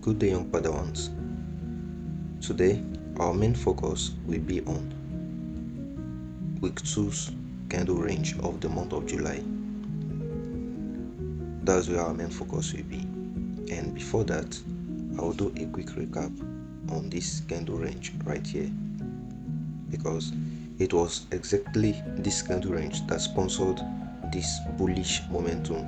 Good day, young Padawans. Today, our main focus will be on week 2's candle range of the month of July. That's where our main focus will be. And before that, I will do a quick recap on this candle range right here, because it was exactly this candle range that sponsored this bullish momentum.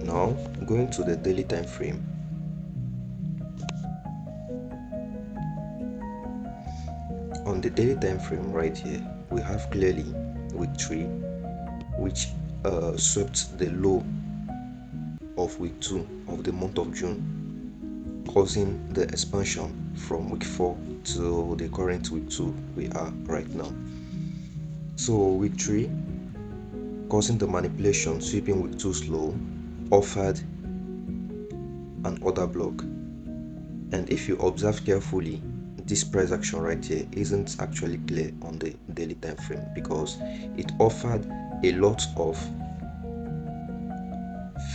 Now, going to the daily time frame. On the daily time frame right here, we have clearly week 3, which swept the low of week 2 of the month of June, causing the expansion from week 4 to the current week 2 we are right now. So week 3, causing the manipulation, sweeping week 2's low, offered an order block. And if you observe carefully, this price action right here isn't actually clear on the daily time frame, because it offered a lot of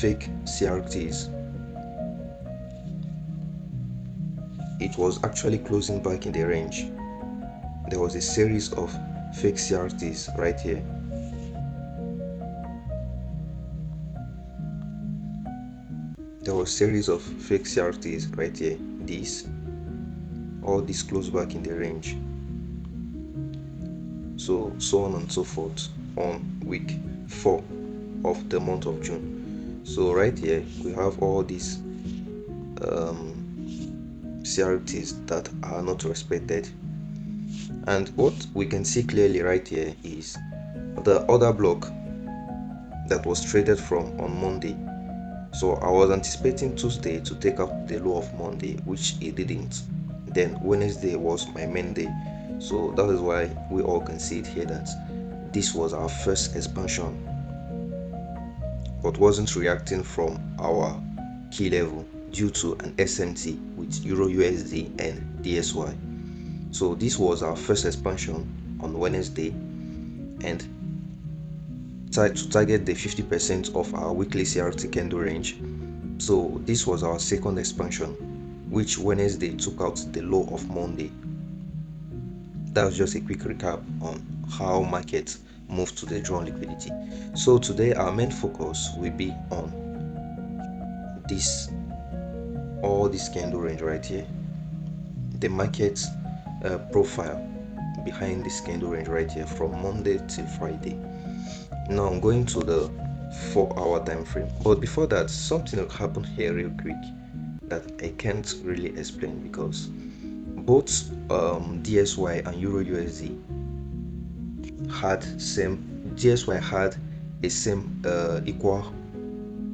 fake CRTs. It was actually closing back in the range. There was a series of fake CRTs right here. There was a series of fake CRTs right here. All this closed back in the range. So on and so forth on week 4 of the month of June. So right here we have all these CRTs that are not respected, and what we can see clearly right here is the order block that was traded from on Monday. So I was anticipating Tuesday to take out the low of Monday, which it didn't. Then Wednesday was my main day, so that is why we all can see it here that this was our first expansion, but wasn't reacting from our key level due to an SMT with Euro USD and DSY. So this was our first expansion on Wednesday, and to target the 50% of our weekly CRT candle range. So this was our second expansion, which Wednesday took out the low of Monday. That was just a quick recap on how markets moved to the drawn liquidity. So today our main focus will be on all this candle range right here, the market's profile behind this candle range right here from Monday till Friday. Now I'm going to the 4-hour time frame, but before that, something will happen here real quick that I can't really explain, because both DSY and Euro USD had a same equal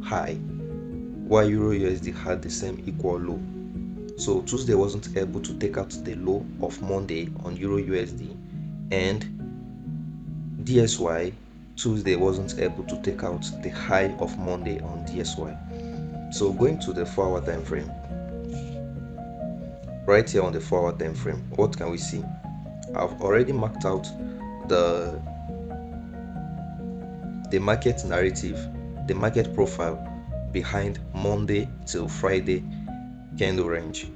high, while Euro USD had the same equal low. So Tuesday wasn't able to take out the low of Monday on Euro USD, and DSY Tuesday wasn't able to take out the high of Monday on DSY. So going to the 4-hour time frame, right here on the 4-hour time frame, what can we see? I've already marked out the market narrative, the market profile behind Monday till Friday candle range.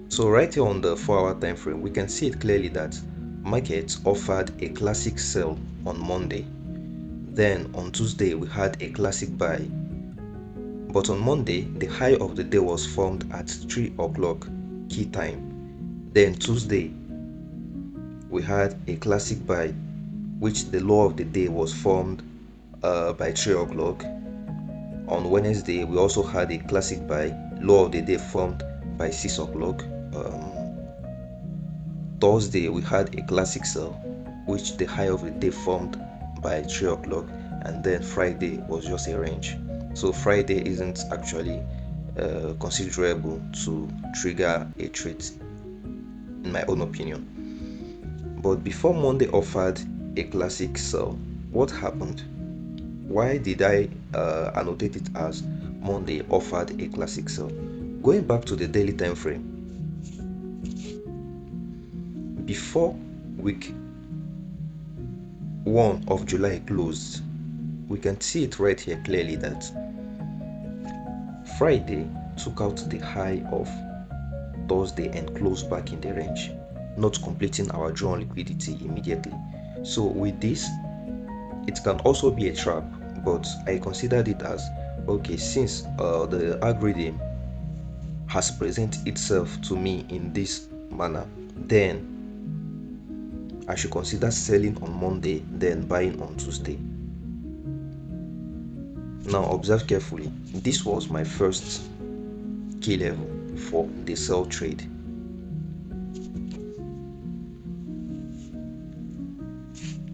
So right here on the 4-hour time frame, we can see it clearly that markets offered a classic sell on Monday. Then on Tuesday we had a classic buy, but on Monday the high of the day was formed at 3 o'clock key time. Then Tuesday we had a classic buy, which the low of the day was formed by 3 o'clock. On Wednesday we also had a classic buy, low of the day formed by 6 o'clock. Thursday we had a classic sell, which the high of the day formed by 3 o'clock, and then Friday was just a range. So Friday isn't actually considerable to trigger a trade, in my own opinion. But before Monday offered a classic sell, what happened? Why did I annotate it as Monday offered a classic sell? Going back to the daily time frame, before week 1 of July closed, we can see it right here clearly that Friday took out the high of Thursday and closed back in the range, not completing our drawn liquidity immediately. So with this, it can also be a trap, but I considered it as okay, since the algorithm has presented itself to me in this manner, then I should consider selling on Monday, then buying on Tuesday. Now observe carefully. This was my first key level for the sell trade.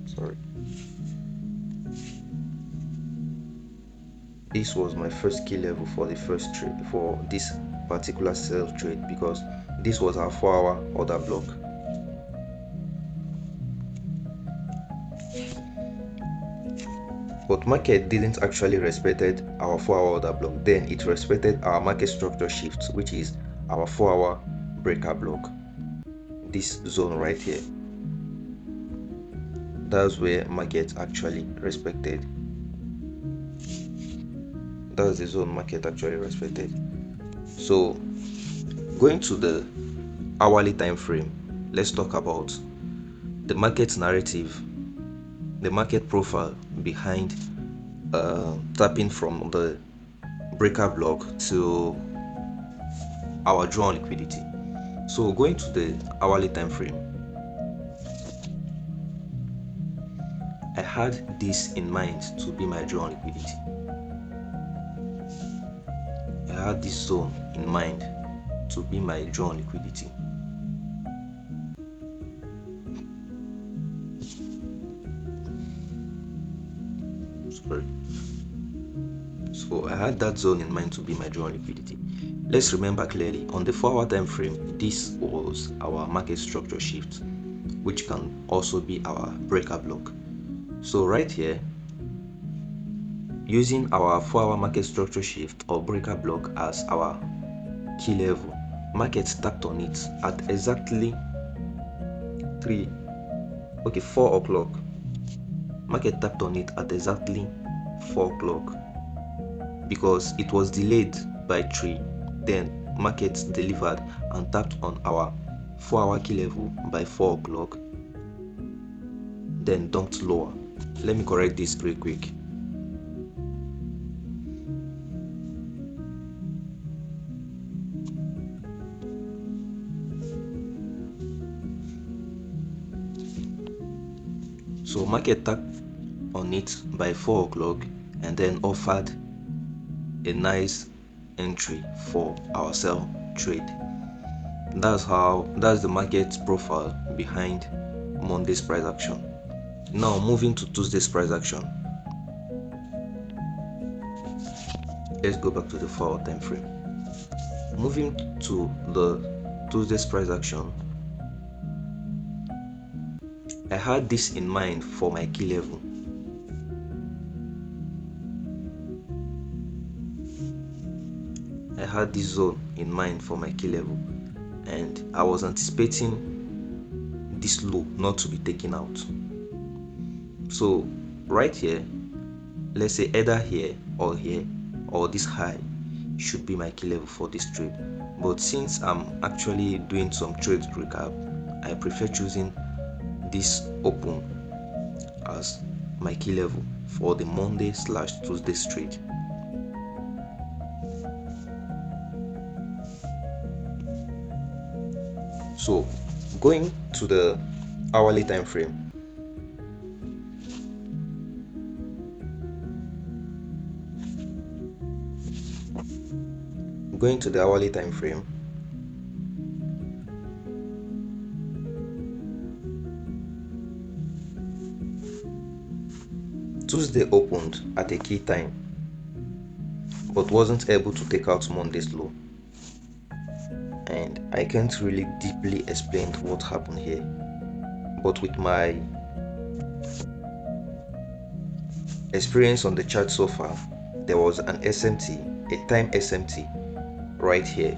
Sorry. This was my first key level for the first trade, for this particular sell trade, because this was our 4-hour order block. But market didn't actually respected our 4-hour order block. Then it respected our market structure shift, which is our 4-hour breaker block. This zone right here. That's where market actually respected. That's the zone market actually respected. So going to the hourly time frame, let's talk about the market narrative, the market profile behind tapping from the breaker block to our drawn liquidity. So going to the hourly time frame, I had this in mind to be my drawn liquidity. I had this zone in mind to be my drawn liquidity. Sorry. So I had that zone in mind to be my drawn liquidity. Let's remember clearly, on the 4-hour time frame, this was our market structure shift, which can also be our breaker block. So right here, using our 4-hour market structure shift or breaker block as our key level, market tapped on it at exactly 4 o'clock. Market tapped on it at exactly 4 o'clock because it was delayed by 3. Then market delivered and tapped on our 4-hour key level by 4 o'clock, then dumped lower. Let me correct this very quick. So market tapped on it by 4 o'clock and then offered a nice entry for our sell trade. That's the market profile behind Monday's price action. Now moving to Tuesday's price action. Let's go back to the 4-hour time frame. Moving to the Tuesday's price action, I had this in mind for my key level. I had this zone in mind for my key level, and I was anticipating this low not to be taken out. So right here, let's say either here or this high should be my key level for this trade. But since I'm actually doing some trade recap, I prefer choosing this open as my key level for the Monday/Tuesday trade. So going to the hourly time frame, Tuesday opened at a key time but wasn't able to take out Monday's low, and I can't really deeply explain what happened here, but with my experience on the chart so far, there was an SMT, a time SMT right here.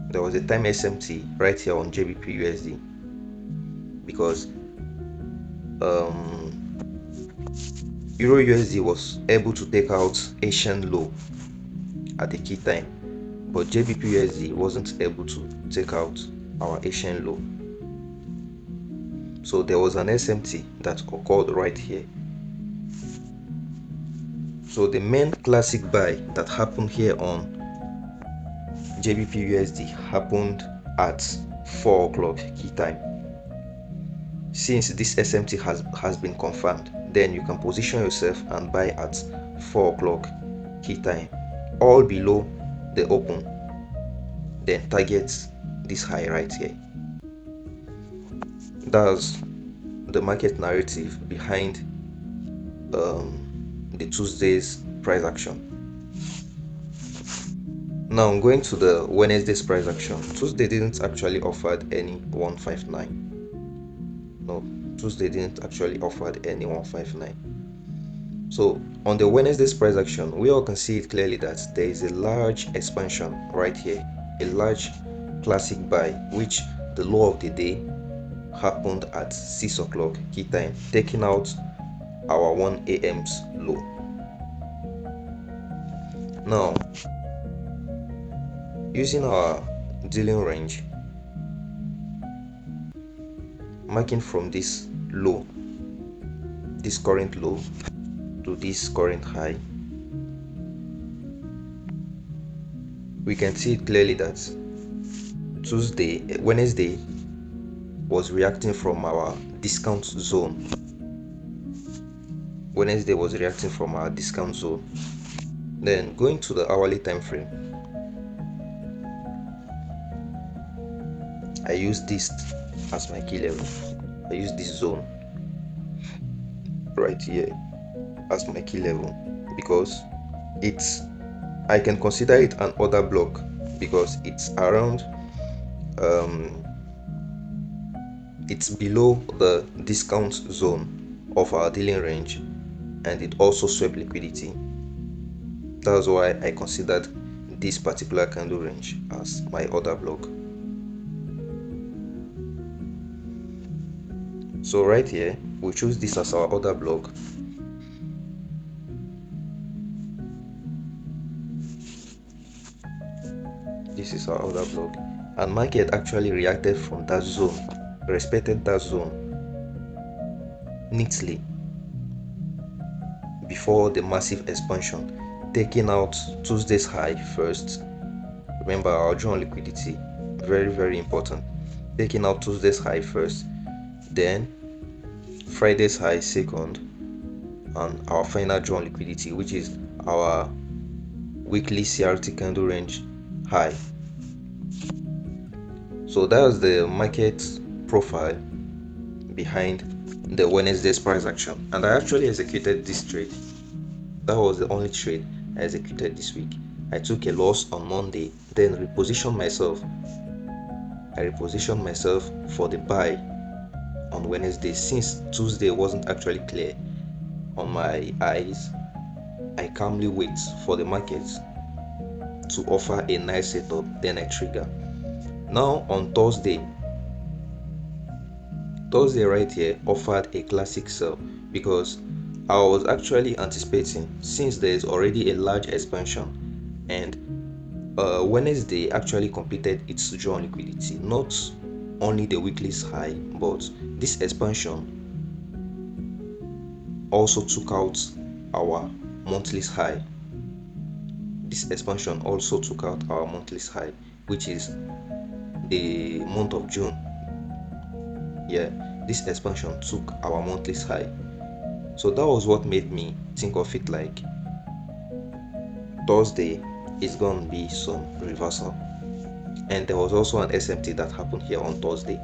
There was a time SMT right here on GBPUSD Euro USD was able to take out Asian low at a key time, but GBPUSD wasn't able to take out our Asian low. So there was an SMT that occurred right here. So the main classic buy that happened here on GBPUSD happened at 4 o'clock key time. Since this SMT has been confirmed, then you can position yourself and buy at 4 o'clock key time, all below the open, then target this high right here. That's the market narrative behind the Tuesday's price action. Now I'm going to the Wednesday's price action. Tuesday didn't actually offer any 159. No, Tuesday didn't actually offer any 159. So on the Wednesday's price action, we all can see it clearly that there is a large expansion right here, a large classic buy, which the low of the day happened at 6 o'clock key time, taking out our 1 a.m.'s low. Now, using our dealing range, marking from this low, this current low, to this current high, we can see it clearly that Wednesday was reacting from our discount zone. Wednesday was reacting from our discount zone. Then going to the hourly time frame, I use this as my key level. I use this zone right here as my key level because I can consider it an order block because it's around it's below the discount zone of our dealing range, and it also swept liquidity. That's why I considered this particular candle range as my order block. So right here we choose this as our order block. This is our order block, and market actually reacted from that zone, respected that zone neatly before the massive expansion, taking out Tuesday's high first. Remember our drawn liquidity, very important. Taking out Tuesday's high first, then Friday's high second, and our final drawn liquidity, which is our weekly CRT candle range high. So that's the market profile behind the Wednesday's price action, and I actually executed this trade. That was the only trade I executed this week. I took a loss on Monday, then repositioned myself. I repositioned myself for the buy on Wednesday. Since Tuesday wasn't actually clear on my eyes, I calmly wait for the market to offer a nice setup, then I trigger. Now on Thursday right here offered a classic sell because I was actually anticipating, since there is already a large expansion and Wednesday actually completed its drawn liquidity, not only the weekly's high, but this expansion also took out our monthly's high. This expansion also took out our monthly's high, which is the month of June. Yeah, this expansion took our monthly's high. So that was what made me think of it like Thursday is gonna be some reversal. And there was also an SMT that happened here on Thursday.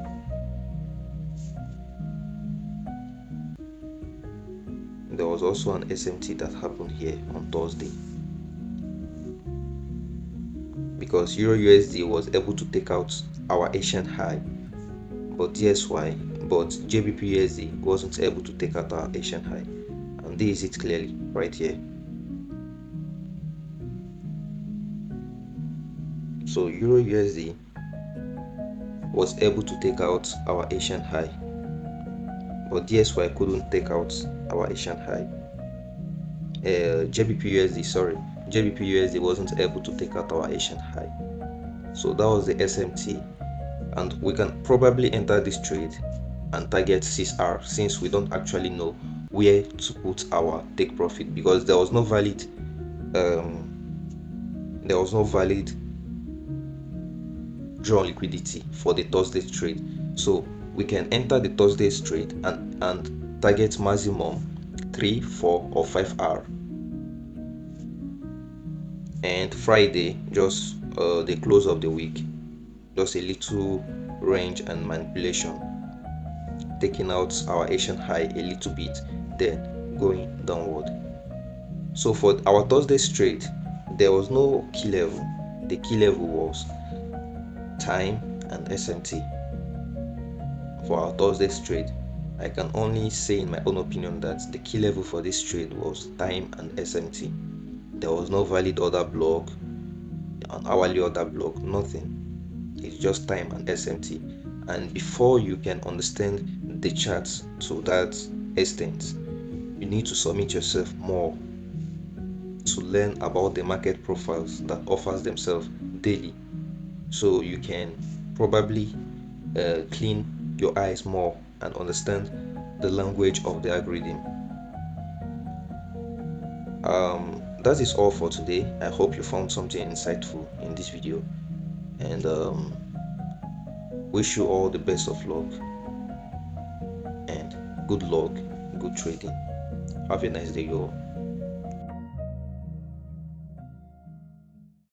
There was also an SMT that happened here on Thursday, because Euro USD was able to take out our Asian high, but GBPUSD wasn't able to take out our Asian high, and this is it clearly right here. So Euro USD was able to take out our Asian high, but DSY couldn't take out our Asian high. GBPUSD, sorry, GBPUSD wasn't able to take out our Asian high. So that was the SMT, and we can probably enter this trade and target 6R, since we don't actually know where to put our take profit, because there was no valid draw liquidity for the Thursday trade. So we can enter the Thursday trade and target maximum 3, 4 or 5R, and Friday just the close of the week, just a little range and manipulation, taking out our Asian high a little bit, then going downward. So for our Thursday trade, there was no key level. The key level was time and SMT. For our Thursday trade, I can only say in my own opinion that the key level for this trade was time and SMT. There was no valid order block, an hourly order block, nothing. It's just time and SMT. And before you can understand the charts to that extent, you need to submit yourself more to learn about the market profiles that offers themselves daily, so you can probably clean your eyes more and understand the language of the algorithm. That is all for today. I hope you found something insightful in this video, and wish you all the best of luck and good luck, good trading. Have a nice day, y'all.